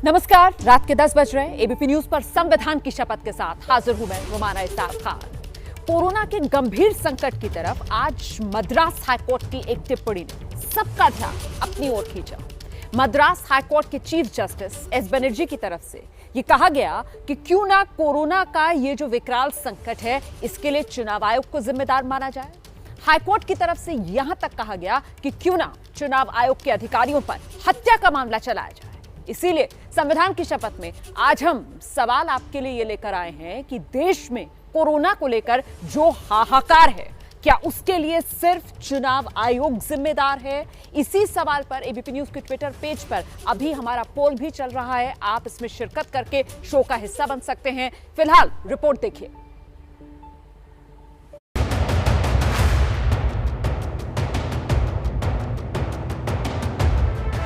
नमस्कार, रात के 10 बज रहे। एबीपी न्यूज पर संविधान की शपथ के साथ हाजिर हूं मैं रुमाना इसाक खान। कोरोना के गंभीर संकट की तरफ आज मद्रास हाईकोर्ट की एक टिप्पणी ने सबका ध्यान अपनी ओर खींचा। मद्रास हाईकोर्ट के चीफ जस्टिस एस बनर्जी की तरफ से यह कहा गया कि क्यों ना कोरोना का ये जो विकराल संकट है, इसके लिए चुनाव आयोग को जिम्मेदार माना जाए। हाईकोर्ट की तरफ से यहां तक कहा गया कि क्यों ना चुनाव आयोग के अधिकारियों पर हत्या का मामला चलाया जाए। इसीलिए संविधान की शपथ में आज हम सवाल आपके लिए ये लेकर आए हैं कि देश में कोरोना को लेकर जो हाहाकार है, क्या उसके लिए सिर्फ चुनाव आयोग जिम्मेदार है? इसी सवाल पर एबीपी न्यूज के ट्विटर पेज पर अभी हमारा पोल भी चल रहा है। आप इसमें शिरकत करके शो का हिस्सा बन सकते हैं। फिलहाल रिपोर्ट देखिए।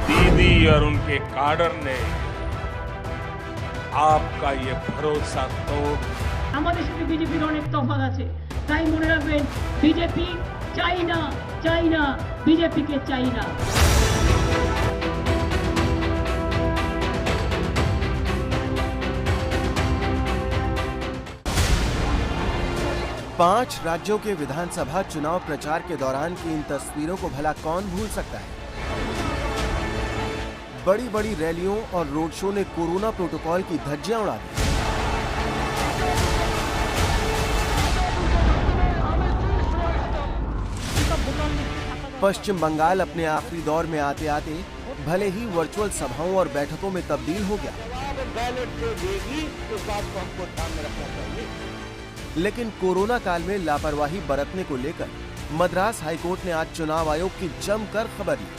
दीदी और उनके काडर ने आपका ये भरोसा तोड़ আমাদের সাথে বিজেপির অনেক তফাৎ আছে, তাই মনে রাখবেন বিজেপি চাই না, বিজেপিকে চাই না। पांच राज्यों के विधानसभा चुनाव प्रचार के दौरान की इन तस्वीरों को भला कौन भूल सकता है। बड़ी बड़ी रैलियों और रोड शो ने कोरोना प्रोटोकॉल की धज्जियां उड़ा दी। पश्चिम बंगाल अपने आखिरी दौर में आते आते भले ही वर्चुअल सभाओं और बैठकों में तब्दील हो गया, लेकिन कोरोना काल में लापरवाही बरतने को लेकर मद्रास हाईकोर्ट ने आज चुनाव आयोग की जमकर खबर ली।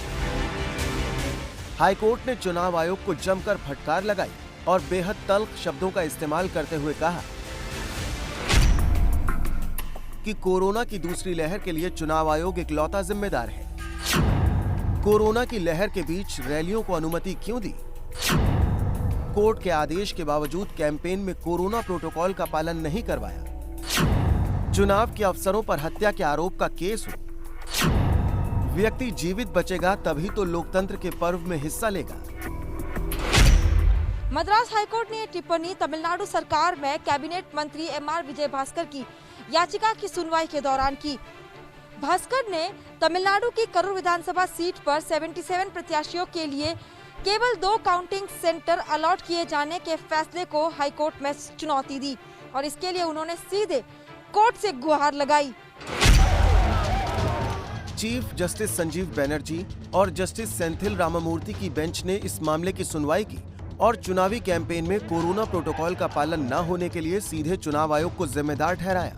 हाईकोर्ट ने चुनाव आयोग को जमकर फटकार लगाई और बेहद तल्ख शब्दों का इस्तेमाल करते हुए कहा कि कोरोना की दूसरी लहर के लिए चुनाव आयोग इकलौता जिम्मेदार है। कोरोना की लहर के बीच रैलियों को अनुमति क्यों दी? कोर्ट के आदेश के बावजूद कैंपेन में कोरोना प्रोटोकॉल का पालन नहीं करवाया। चुनाव के अफसरों पर हत्या के आरोप का केस हो। व्यक्ति जीवित बचेगा तभी तो लोकतंत्र के पर्व में हिस्सा लेगा। मद्रास हाईकोर्ट ने टिप्पणी तमिलनाडु सरकार में कैबिनेट मंत्री एमआर विजयभास्कर की याचिका की सुनवाई के दौरान की। भास्कर ने तमिलनाडु की करूर विधानसभा सीट पर 77 प्रत्याशियों के लिए केवल 2 काउंटिंग सेंटर अलॉट किए जाने के फैसले को हाईकोर्ट में चुनौती दी और इसके लिए उन्होंने सीधे कोर्ट से गुहार लगाई। चीफ जस्टिस संजीव बनर्जी और जस्टिस सेंथिल रामामूर्ति की बेंच ने इस मामले की सुनवाई की और चुनावी कैंपेन में कोरोना प्रोटोकॉल का पालन न होने के लिए सीधे चुनाव आयोग को जिम्मेदार ठहराया।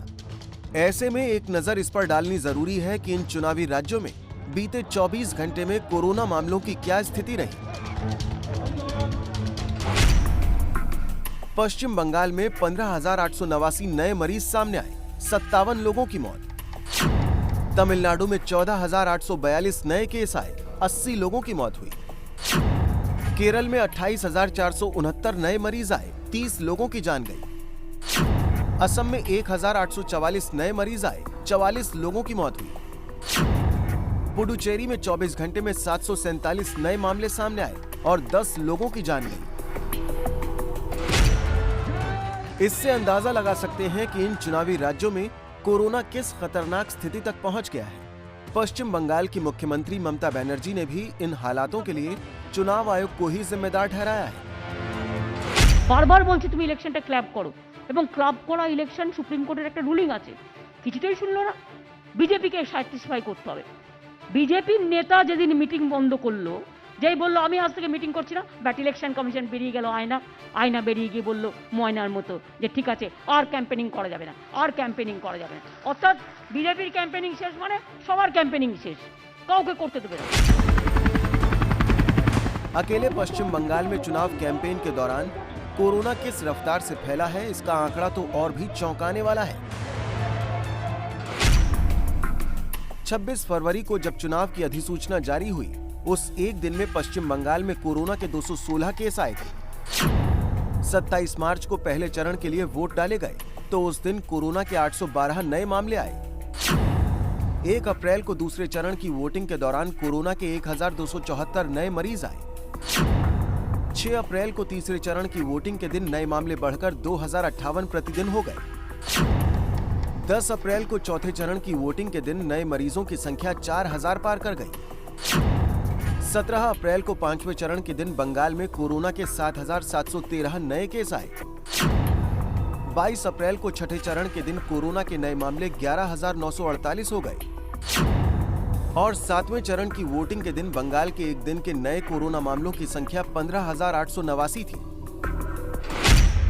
ऐसे में एक नजर इस पर डालनी जरूरी है कि इन चुनावी राज्यों में बीते 24 घंटे में कोरोना मामलों की क्या स्थिति रही। पश्चिम बंगाल में 15,889 नए मरीज सामने आए, 57 लोगों की मौत। तमिलनाडु में 14,842 नए केस आए, 80 लोगों की मौत हुई। केरल में 28,469 नए मरीज आए, 30 लोगों की जान गई। असम में 1,844 नए मरीज आए, 44 लोगों की मौत हुई। पुडुचेरी में 24 घंटे में 747 नए मामले सामने आए और 10 लोगों की जान गई। इससे अंदाजा लगा सकते हैं कि इन चुनावी राज्यों में कोरोना किस खतरनाक स्थिति तक पहुंच गया है। पश्चिम बंगाल की मुख्यमंत्री ममता बनर्जी ने भी इन हालातों के लिए चुनाव आयोग को ही जिम्मेदार ठहराया है। বারবার বলছি তুমি ইলেকশনটা ক্ল্যাব করো এবং ক্লাব করা ইলেকশন সুপ্রিম কোর্টের একটা রুলিং আছে, কিছুতেই শুনলো না। বিজেপিকে স্যাটিসফাই করতে হবে। বিজেপির নেতা যেদিন মিটিং বন্ধ করলো, যেই বললো আমি আজ থেকে মিটিং করছি না, বাট ইলেকশন কমিশন বেরিয়ে গেল আয়না বেরিয়ে গিয়ে বললো ময়নার মতো যে ঠিক আছে আর ক্যাম্পেনিং করা যাবে না, অর্থাৎ বিজেপির ক্যাম্পেনিং শেষ মানে সবার ক্যাম্পেনিং শেষ, কাউকে করতে দেবে না। अकेले पश्चिम बंगाल में चुनाव कैंपेन के दौरान कोरोना किस रफ्तार से फैला है, इसका आंकड़ा तो और भी चौंकाने वाला है। 26 फरवरी को जब चुनाव की अधिसूचना जारी हुई, उस एक दिन में पश्चिम बंगाल में कोरोना के 216 केस आए थे। 27 मार्च को पहले चरण के लिए वोट डाले गए तो उस दिन कोरोना के 812 नए मामले आए। 1 अप्रैल को दूसरे चरण की वोटिंग के दौरान कोरोना के 1,274 नए मरीज आए। 6 अप्रैल को तीसरे चरण की वोटिंग के दिन नए मामले बढ़कर 2058 प्रतिदिन हो गए। 10 अप्रैल को चौथे चरण की वोटिंग के दिन नए मरीजों की संख्या 4000 पार कर गई। 17 अप्रैल को पांचवें चरण के दिन बंगाल में कोरोना के 7713 नए केस आए। 22 अप्रैल को छठे चरण के दिन कोरोना के नए मामले 11948 हो गए और 7वें चरण की वोटिंग के दिन बंगाल के एक दिन के नए कोरोना मामलों की संख्या 15889 थी।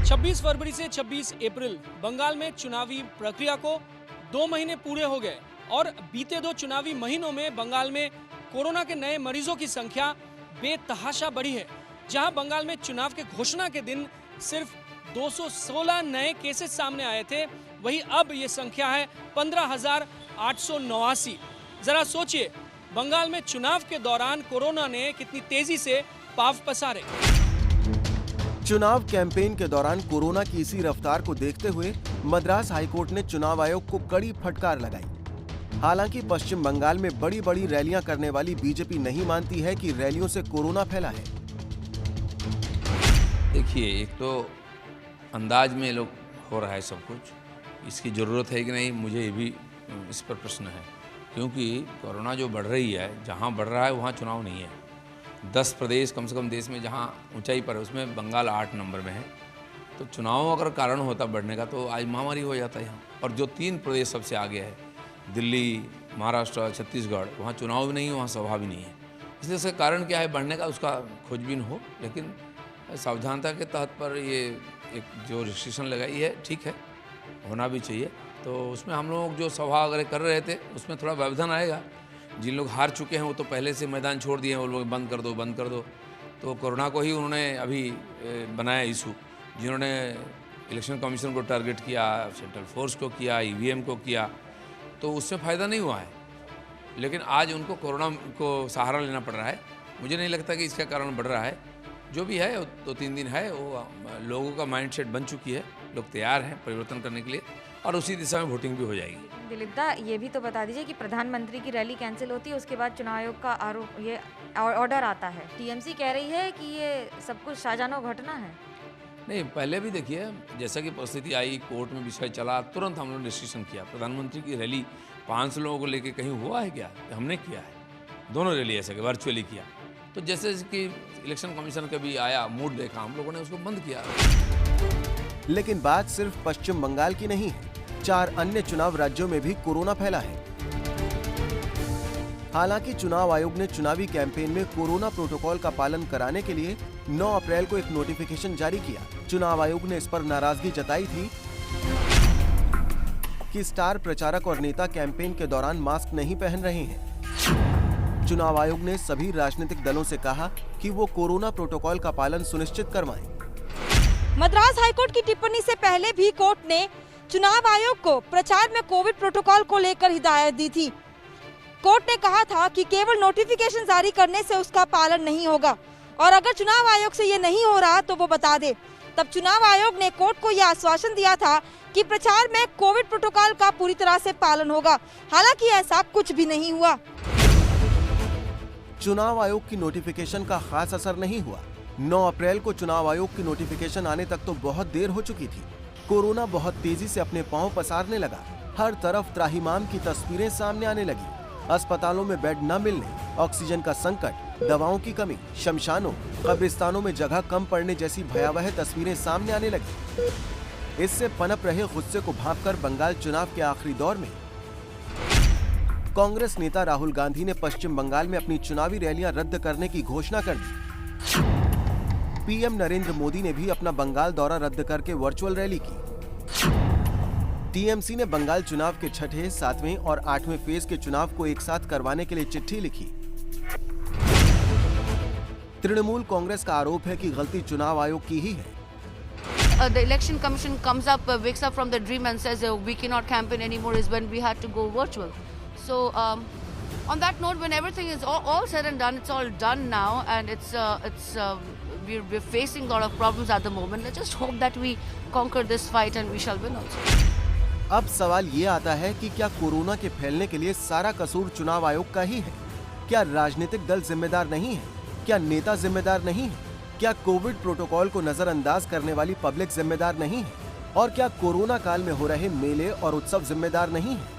26 फरवरी से 26 अप्रैल बंगाल में चुनावी प्रक्रिया को 2 महीने पूरे हो गए और बीते 2 चुनावी महीनों में बंगाल में कोरोना के नए मरीजों की संख्या बेतहाशा बढ़ी है। जहां बंगाल में चुनाव के घोषणा के दिन सिर्फ 216 नए केसेस सामने आए थे, वहीं अब ये संख्या है 15,889। जरा सोचिए, बंगाल में चुनाव के दौरान कोरोना ने कितनी तेजी से पांव पसारे। चुनाव कैंपेन के दौरान कोरोना की इसी रफ्तार को देखते हुए मद्रास हाईकोर्ट ने चुनाव आयोग को कड़ी फटकार लगाई। हालांकि पश्चिम बंगाल में बड़ी बड़ी रैलियां करने वाली बीजेपी नहीं मानती है कि रैलियों से कोरोना फैला है। देखिए, एक तो अंदाज में लोग हो रहा है सब कुछ, इसकी ज़रूरत है कि नहीं, मुझे ये भी इस पर प्रश्न है। क्योंकि कोरोना जो बढ़ रही है, जहाँ बढ़ रहा है वहाँ चुनाव नहीं है। 10 प्रदेश कम से कम देश में जहाँ ऊंचाई पर है, उसमें बंगाल 8 नंबर में है। तो चुनाव अगर कारण होता बढ़ने का तो आज महामारी हो जाता है यहाँ। और जो 3 प्रदेश सबसे आगे है, दिल्ली, महाराष्ट्र, छत्तीसगढ़, वहाँ चुनाव भी नहीं है, वहाँ सभा भी नहीं है। इसलिए उसका कारण क्या है बढ़ने का, उसका खोजबीन हो। लेकिन सावधानता के तहत पर ये एक जो रिस्ट्रिक्शन लगाई है, ठीक है, होना भी चाहिए। तो उसमें हम लोग जो सभा वगैरह कर रहे थे, उसमें थोड़ा व्यवधान आएगा। जिन लोग हार चुके हैं वो तो पहले से मैदान छोड़ दिए हैं, वो लोग बंद कर दो बंद कर दो। तो कोरोना को ही उन्होंने अभी बनाया इशू। जिन्होंने इलेक्शन कमीशन को टारगेट किया, सेंट्रल फोर्स को किया, ईवीएम को किया, तो उससे फ़ायदा नहीं हुआ है। लेकिन आज उनको कोरोना को सहारा लेना पड़ रहा है। मुझे नहीं लगता कि इसका कारण बढ़ रहा है। जो भी है 2-3 दिन है, वो लोगों का माइंडसेट बन चुकी है, लोग तैयार हैं परिवर्तन करने के लिए और उसी दिशा में वोटिंग भी हो जाएगी। दिलीप दा, ये भी तो बता दीजिए कि प्रधानमंत्री की रैली कैंसिल होती है, उसके बाद चुनाव आयोग का आरोप ये ऑर्डर आता है। टीएमसी कह रही है कि ये सब कुछ शाहजहां घटना है। नहीं, पहले भी देखिए, जैसा कि परिस्थिति आई, कोर्ट में विषय चला, तुरंत हम लोग डिसीजन किया। प्रधानमंत्री की रैली 500 लोगों को लेकर कहीं हुआ है क्या? हमने किया है। दोनों रैली ऐसे वर्चुअली किया। तो जैसे कि इलेक्शन कमीशन का भी आया, मूड देखा, हम लोगों ने उसको बंद किया। लेकिन बात सिर्फ पश्चिम बंगाल की नहीं है, 4 अन्य चुनाव राज्यों में भी कोरोना फैला है। हालांकि चुनाव आयोग ने चुनावी कैंपेन में कोरोना प्रोटोकॉल का पालन कराने के लिए 9 अप्रैल को एक नोटिफिकेशन जारी किया। चुनाव आयोग ने इस पर नाराजगी जताई थी कि स्टार प्रचारक और नेता कैंपेन के दौरान मास्क नहीं पहन रहे हैं। चुनाव आयोग ने सभी राजनीतिक दलों से कहा कि वो कोरोना प्रोटोकॉल का पालन सुनिश्चित करवाएं। मद्रास हाईकोर्ट की टिप्पणी से पहले भी कोर्ट ने चुनाव आयोग को प्रचार में कोविड प्रोटोकॉल को लेकर हिदायत दी थी। कोर्ट ने कहा था कि केवल नोटिफिकेशन जारी करने से उसका पालन नहीं होगा और अगर चुनाव आयोग से ये नहीं हो रहा तो वो बता दे। तब चुनाव आयोग ने कोर्ट को यह आश्वासन दिया था कि प्रचार में कोविड प्रोटोकॉल का पूरी तरह से पालन होगा। हालांकि ऐसा कुछ भी नहीं हुआ। चुनाव आयोग की नोटिफिकेशन का खास असर नहीं हुआ। 9 अप्रैल को चुनाव आयोग की नोटिफिकेशन आने तक तो बहुत देर हो चुकी थी। कोरोना बहुत तेजी से अपने पांव पसारने लगा। हर तरफ त्राहिमाम की तस्वीरें सामने आने लगी। अस्पतालों में बेड न मिलने, ऑक्सीजन का संकट, दवाओं की कमी, शमशानों, कब्रिस्तानों में जगह कम पड़ने जैसी भयावह तस्वीरें सामने आने लगी। इससे पनप रहे गुस्से को भांपकर बंगाल चुनाव के आखिरी दौर में कांग्रेस नेता राहुल गांधी ने पश्चिम बंगाल में अपनी चुनावी रैलियां रद्द करने की घोषणा कर दी। पीएम नरेंद्र मोदी ने भी अपना बंगाल दौरा रद्द करके वर्चुअल रैली की। टीएमसी ने बंगाल चुनाव के 6ठे, 7वें और 8वें फेज के चुनाव को एक साथ करवाने के लिए चिट्ठी लिखी। तृणमूल कांग्रेस का आरोप है कि गलती चुनाव आयोग की ही है। The election commission comes up, wakes up from the dream and says we cannot campaign anymore is when we had to go virtual. So on that note, when everything is all said and done, it's all done now, and we're facing a lot of problems at the moment. Let's just hope that we conquer this fight and we shall win also. अब सवाल ये आता है कि क्या corona के फैलने के लिए सारा कसूर चुनाव आयोग का ही है? क्या राजनीतिक दल जिम्मेदार नहीं है? क्या नेता जिम्मेदार नहीं है? क्या कोविड प्रोटोकॉल को नजरअंदाज करने वाली पब्लिक जिम्मेदार नहीं है? और क्या कोरोना काल में हो रहे मेले और उत्सव जिम्मेदार नहीं है?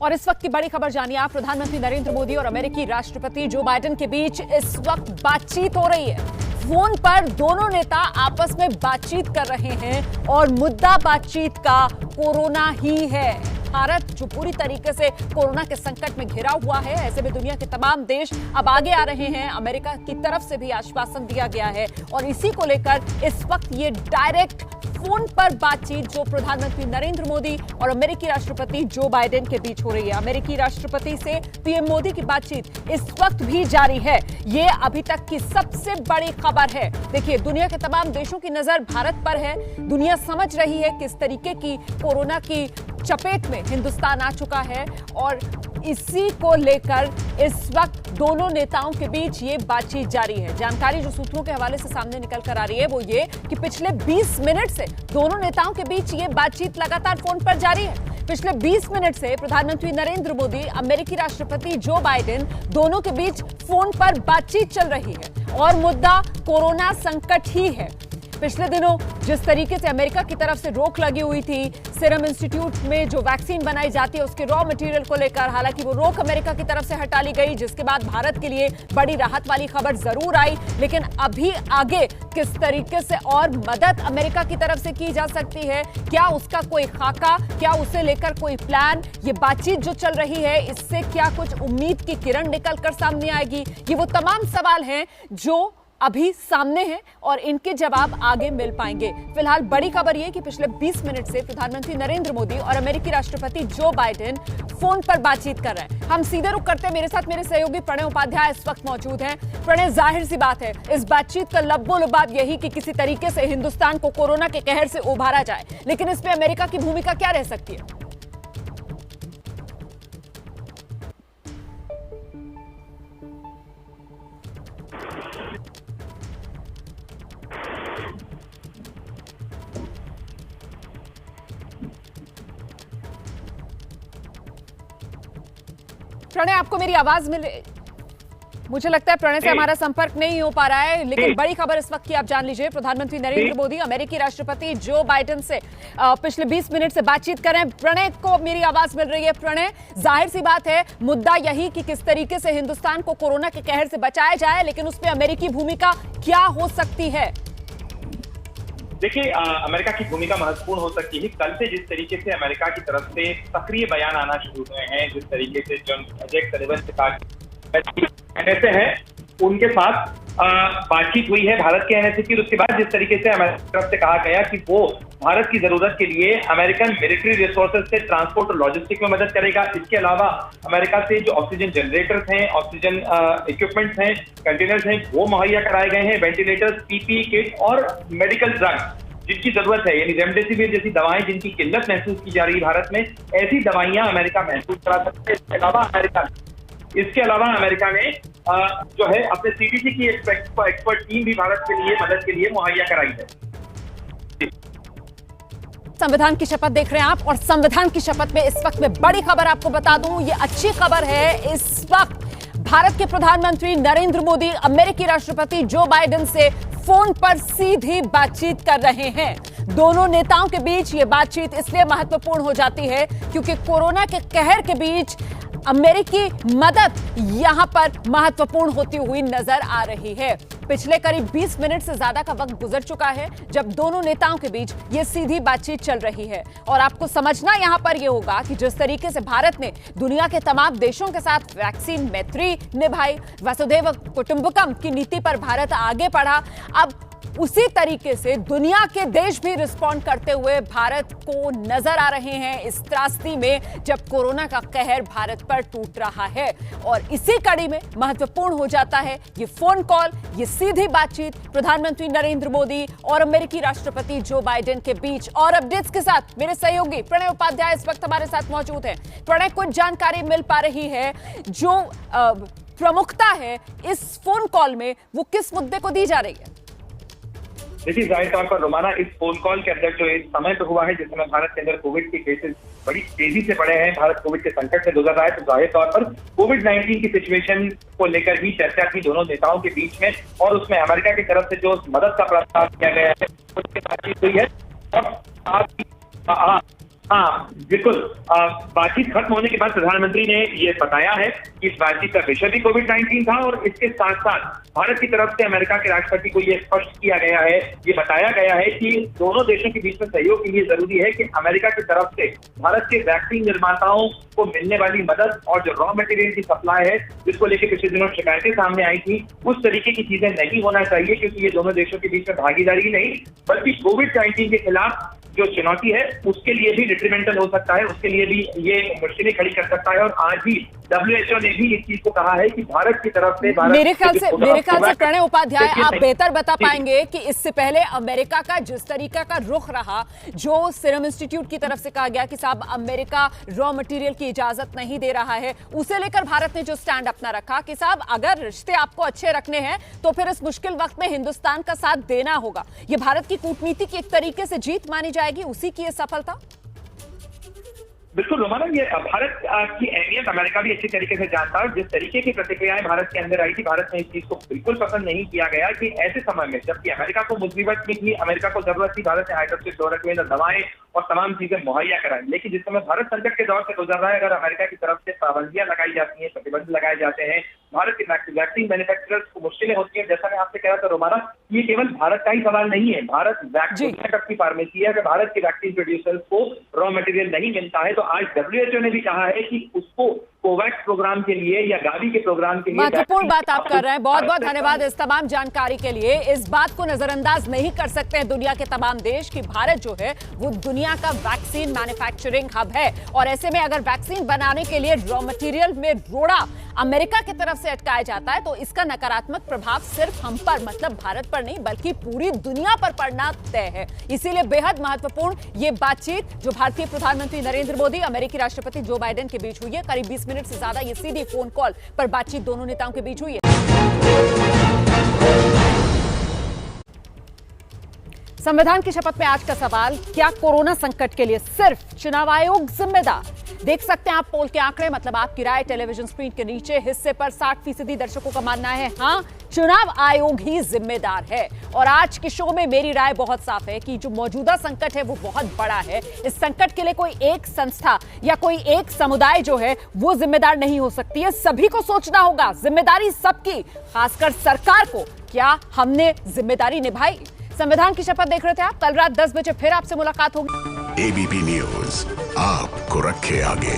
और इस वक्त की बड़ी खबर जानिए आप। प्रधानमंत्री नरेंद्र मोदी और अमेरिकी राष्ट्रपति जो बाइडेन के बीच इस वक्त बातचीत हो रही है। फोन पर दोनों नेता आपस में बातचीत कर रहे हैं और मुद्दा बातचीत का कोरोना ही है। भारत जो पूरी तरीके से कोरोना के संकट में घिरा हुआ है, ऐसे में दुनिया के तमाम देश अब आगे आ रहे हैं। अमेरिका की तरफ से भी आश्वासन दिया गया है और इसी को लेकर इस वक्त ये डायरेक्ट फोन पर बातचीत जो प्रधानमंत्री नरेंद्र मोदी और अमेरिकी राष्ट्रपति जो बाइडेन के बीच हो रही है। अमेरिकी राष्ट्रपति से पीएम मोदी की बातचीत इस वक्त भी जारी है। ये अभी तक की सबसे बड़ी खबर है। देखिए, दुनिया के तमाम देशों की नजर भारत पर है। दुनिया समझ रही है किस तरीके की कोरोना की चपेट में हिंदुस्तान आ चुका है और इसी को लेकर इस वक्त दोनों नेताओं के बीच ये बातचीत जारी है। जानकारी जो सूत्रों के हवाले से सामने निकल कर आ रही है वो ये कि पिछले 20 मिनट से दोनों नेताओं के बीच ये बातचीत लगातार फोन पर जारी है। पिछले 20 मिनट से प्रधानमंत्री नरेंद्र मोदी, अमेरिकी राष्ट्रपति जो बाइडेन, दोनों के बीच फोन पर बातचीत चल रही है और मुद्दा कोरोना संकट ही है। पिछले दिनों जिस तरीके से अमेरिका की तरफ से रोक लगी हुई थी सीरम इंस्टीट्यूट में जो वैक्सीन बनाई जाती है उसके रॉ मटेरियल को लेकर, हालांकि वो रोक अमेरिका की तरफ से हटा ली गई, जिसके बाद भारत के लिए बड़ी राहत वाली खबर जरूर आई। लेकिन अभी आगे किस तरीके से और मदद अमेरिका की तरफ से की जा सकती है, क्या उसका कोई खाका, क्या उसे लेकर कोई प्लान, ये बातचीत जो चल रही है इससे क्या कुछ उम्मीद की किरण निकल कर सामने आएगी, ये वो तमाम सवाल हैं जो अभी सामने हैं और इनके जवाब आगे मिल पाएंगे। फिलहाल बड़ी खबर यह कि पिछले 20 मिनट से प्रधानमंत्री नरेंद्र मोदी और अमेरिकी राष्ट्रपति जो बाइडेन फोन पर बातचीत कर रहे हैं। हम सीधे रुख करते हैं, मेरे साथ मेरे सहयोगी प्रणय उपाध्याय इस वक्त मौजूद हैं। प्रणय, जाहिर सी बात है इस बातचीत का लब्बो लुबाब यही कि किसी तरीके से हिंदुस्तान को कोरोना के कहर से उभारा जाए, लेकिन इसमें अमेरिका की भूमिका क्या रह सकती है? प्रणय, आपको मेरी आवाज मिल रही? मुझे लगता है प्रणय से हमारा संपर्क नहीं हो पा रहा है, लेकिन बड़ी खबर इस वक्त की आप जान लीजिए। प्रधानमंत्री नरेंद्र मोदी अमेरिकी राष्ट्रपति जो बाइडेन से पिछले 20 मिनट से बातचीत कर रहे हैं। प्रणय को मेरी आवाज मिल रही है? प्रणय, जाहिर सी बात है मुद्दा यही कि किस तरीके से हिंदुस्तान को कोरोना के कहर से बचाया जाए, लेकिन उसमें अमेरिकी भूमिका क्या हो सकती है? देखिए, अमेरिका की भूमिका महत्वपूर्ण हो सकती है। कल से जिस तरीके से अमेरिका की तरफ से सक्रिय बयान आना शुरू हुए हैं, जिस तरीके से जॉन जैक सलिवन के साथ ऐसे हैं, उनके साथ बातचीत हुई है भारत के एनएसए की। उसके बाद जिस तरीके से अमेरिका की तरफ से कहा गया कि वो भारत की जरूरत के लिए अमेरिकन मिलिट्री रिसोर्सेज से ट्रांसपोर्ट और लॉजिस्टिक में मदद करेगा। इसके अलावा अमेरिका से जो ऑक्सीजन जनरेटर्स हैं, ऑक्सीजन इक्विपमेंट्स हैं, कंटेनर्स हैं, वो मुहैया कराए गए हैं। वेंटिलेटर्स, पीपीई किट और मेडिकल ड्रग्स जिनकी जरूरत है, यानी रेमडेसिविर जैसी दवाएं जिनकी किल्लत महसूस की जा रही है भारत में, ऐसी दवाइयां अमेरिका महसूस करा सकते हैं। इसके अलावा अमेरिका ने जो है अपने सीडीसी की एक्सपर्ट टीम भी भारत के लिए मदद के लिए मुहैया कराई है। संविधान की शपथ देख रहे हैं आप, और संविधान की शपथ में इस वक्त में बड़ी खबर आपको बता दूं, ये अच्छी खबर है। इस वक्त भारत के प्रधानमंत्री नरेंद्र मोदी अमेरिकी राष्ट्रपति जो बाइडेन से फोन पर सीधी बातचीत कर रहे हैं। दोनों नेताओं के बीच ये बातचीत इसलिए महत्वपूर्ण हो जाती है क्योंकि कोरोना के कहर के बीच अमेरिकी मदद यहां पर महत्वपूर्ण होती हुई नजर आ रही है। पिछले करीब 20 मिनट से ज्यादा का वक्त गुजर चुका है जब दोनों नेताओं के बीच ये सीधी बातचीत चल रही है, और आपको समझना यहां पर यह होगा कि जिस तरीके से भारत ने दुनिया के तमाम देशों के साथ वैक्सीन मैत्री निभाई, वसुधैव कुटुंबकम की नीति पर भारत आगे बढ़ा, अब उसी तरीके से दुनिया के देश भी रिस्पॉन्ड करते हुए भारत को नजर आ रहे हैं इस त्रासदी में जब कोरोना का कहर भारत पर टूट रहा है। और इसी कड़ी में महत्वपूर्ण हो जाता है ये फोन कॉल, ये सीधी बातचीत प्रधानमंत्री नरेंद्र मोदी और अमेरिकी राष्ट्रपति जो बाइडेन के बीच। और अपडेट्स के साथ मेरे सहयोगी प्रणय उपाध्याय इस वक्त हमारे साथ मौजूद हैं। प्रणय, कुछ जानकारी मिल पा रही है जो प्रमुखता है इस फोन कॉल में, वो किस मुद्दे को दी जा रही है? देखिए, जाहिर तौर पर रोमाना इस फोन कॉल के अंदर जो इस समय पे हुआ है, जिस समय भारत के अंदर कोविड के केसेस बड़ी तेजी से बढ़े हैं, भारत कोविड के संकट से गुजर रहा है, तो जाहिर तौर पर कोविड-19 की सिचुएशन को लेकर ही चर्चा की दोनों नेताओं के बीच में, और उसमें अमेरिका की तरफ से जो मदद का प्रस्ताव किया गया है उसकी बातचीत हुई है। और हाँ बिल्कुल, बातचीत खत्म होने के बाद प्रधानमंत्री ने ये बताया है कि इस बातचीत का विषय भी कोविड-19 था, और इसके साथ साथ भारत की तरफ से अमेरिका के राष्ट्रपति को ये स्पष्ट किया गया है, ये बताया गया है कि दोनों देशों के बीच में सहयोग के लिए जरूरी है कि अमेरिका की तरफ से भारत के वैक्सीन निर्माताओं को मिलने वाली मदद और जो रॉ मटेरियल की सप्लाई है, जिसको लेकर पिछले दिनों शिकायतें सामने आई थी, उस तरीके की चीजें नहीं होना चाहिए, क्योंकि ये दोनों देशों के बीच में भागीदारी नहीं बल्कि कोविड-19 के खिलाफ जो चुनौती है उसके लिए भी डिट्रीमेंटल हो सकता है, उसके लिए भी ये मुश्किलें खड़ी कर सकता है। और आज ही WHO ने भी इस चीज को कहा है कि भारत की तरफ से मेरे ख्याल से प्रणय उपाध्याय आप बेहतर बता पाएंगे कि इससे पहले अमेरिका का जिस तरीका का रुख रहा, जो सीरम इंस्टीट्यूट की तरफ से कहा गया कि साहब अमेरिका रॉ मटेरियल की इजाजत नहीं दे रहा है, उसे लेकर भारत ने जो स्टैंड अपना रखा कि साहब अगर रिश्ते आपको अच्छे रखने हैं तो फिर इस मुश्किल वक्त में हिंदुस्तान का साथ देना होगा। ये भारत की कूटनीति की एक तरीके से जीत मानी जाएगी, उसी की ये सफलता। बिल्कुल रोमाना, ये भारत की अहमियत अमेरिका भी अच्छी तरीके से जानता है, और जिस तरीके की प्रतिक्रियाएं भारत के अंदर आई थी, भारत ने इस चीज को बिल्कुल पसंद नहीं किया गया कि ऐसे समय में जबकि अमेरिका को मुसीबत में थी, अमेरिका को जरूरत थी, भारत ने हाइड्रोक्सीक्लोरोक्विन दवाएं और तमाम चीजें मुहैया कराई, लेकिन जिस समय भारत संकट के दौर से गुजर रहा है, अगर अमेरिका की तरफ से पाबंदियां लगाई जाती हैं, प्रतिबंध लगाए जाते हैं, भारत के वैक्सीन मैन्युफैक्चरर्स को मुश्किलें होती हैं, जैसा मैं आपसे कह रहा था रोमाना, ये केवल भारत का ही सवाल नहीं है, भारत वैक्सीन की फार्मेसी है, अगर भारत के वैक्सीन प्रोड्यूसर्स को रॉ मटेरियल नहीं मिलता है तो आज WHO ने भी कहा है कि उसको कोवैक्स प्रोग्राम के लिए या गावी के प्रोग्राम के लिए महत्वपूर्ण बात आप कर रहे हैं। बहुत बहुत धन्यवाद इस तमाम जानकारी के लिए। इस बात को नजरअंदाज नहीं कर सकते हैं दुनिया के तमाम देश कि भारत जो है वो दुनिया का वैक्सीन मैन्युफैक्चरिंग हब है, और ऐसे में अगर वैक्सीन बनाने के लिए रॉ मटेरियल में रोड़ा अमेरिका की तरफ से अटकाया जाता है तो इसका नकारात्मक प्रभाव सिर्फ हम पर, मतलब भारत पर नहीं बल्कि पूरी दुनिया पर पड़ना तय है। इसीलिए बेहद महत्वपूर्ण ये बातचीत जो भारतीय प्रधानमंत्री नरेंद्र मोदी अमेरिकी राष्ट्रपति जो बाइडेन के बीच हुई है, करीब 20 मिनट से ज्यादा ये सीधी फोन कॉल पर बातचीत दोनों नेताओं के बीच हुई है। संविधान की शपथ में आज का सवाल, क्या कोरोना संकट के लिए सिर्फ चुनाव आयोग जिम्मेदार? देख सकते हैं आप पोल के आंकड़े, मतलब आपकी राय टेलीविजन स्क्रीन के नीचे हिस्से पर 60% दर्शकों का मानना है हाँ चुनाव आयोग ही जिम्मेदार है। और आज के शो में मेरी राय बहुत साफ है कि जो मौजूदा संकट है वो बहुत बड़ा है। इस संकट के लिए कोई एक संस्था या कोई एक समुदाय जो है वो जिम्मेदार नहीं हो सकती है, सभी को सोचना होगा, जिम्मेदारी सबकी, खासकर सरकार को। क्या हमने जिम्मेदारी निभाई? संविधान की शपथ देख रहे थे आप। कल रात 10 बजे फिर आपसे मुलाकात होगी। ABP न्यूज आपको रखे आगे।